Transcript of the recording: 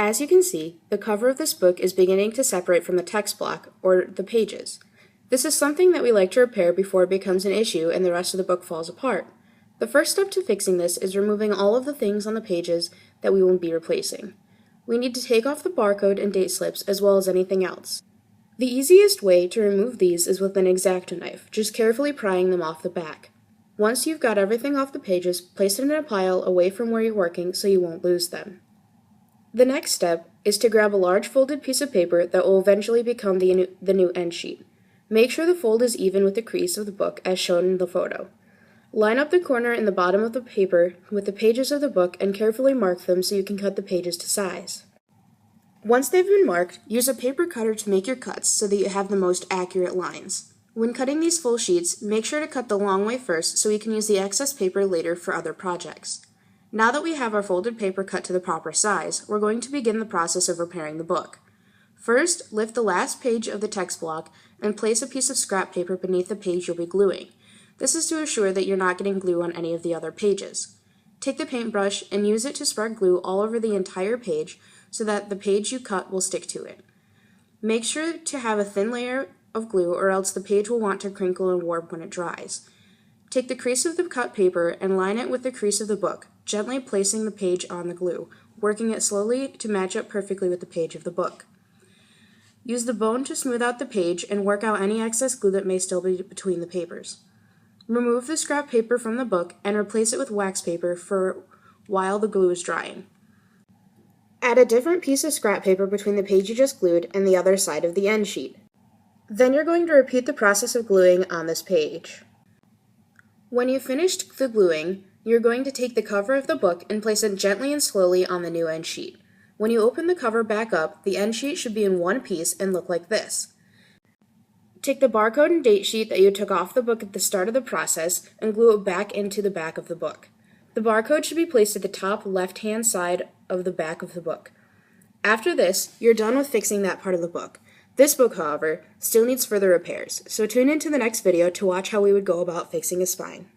As you can see, the cover of this book is beginning to separate from the text block, or the pages. This is something that we like to repair before it becomes an issue and the rest of the book falls apart. The first step to fixing this is removing all of the things on the pages that we will be replacing. We need to take off the barcode and date slips as well as anything else. The easiest way to remove these is with an X-Acto knife, just carefully prying them off the back. Once you've got everything off the pages, place it in a pile away from where you're working so you won't lose them. The next step is to grab a large folded piece of paper that will eventually become the new end sheet. Make sure the fold is even with the crease of the book as shown in the photo. Line up the corner in the bottom of the paper with the pages of the book and carefully mark them so you can cut the pages to size. Once they've been marked, use a paper cutter to make your cuts so that you have the most accurate lines. When cutting these full sheets, make sure to cut the long way first so you can use the excess paper later for other projects. Now that we have our folded paper cut to the proper size, we're going to begin the process of repairing the book. First, lift the last page of the text block and place a piece of scrap paper beneath the page you'll be gluing. This is to assure that you're not getting glue on any of the other pages. Take the paintbrush and use it to spread glue all over the entire page so that the page you cut will stick to it. Make sure to have a thin layer of glue or else the page will want to crinkle and warp when it dries. Take the crease of the cut paper and line it with the crease of the book, gently placing the page on the glue, working it slowly to match up perfectly with the page of the book. Use the bone to smooth out the page and work out any excess glue that may still be between the papers. Remove the scrap paper from the book and replace it with wax paper for while the glue is drying. Add a different piece of scrap paper between the page you just glued and the other side of the end sheet. Then you're going to repeat the process of gluing on this page. When you've finished the gluing, you're going to take the cover of the book and place it gently and slowly on the new end sheet. When you open the cover back up, the end sheet should be in one piece and look like this. Take the barcode and date sheet that you took off the book at the start of the process and glue it back into the back of the book. The barcode should be placed at the top left-hand side of the back of the book. After this, you're done with fixing that part of the book. This book, however, still needs further repairs, so tune into the next video to watch how we would go about fixing a spine.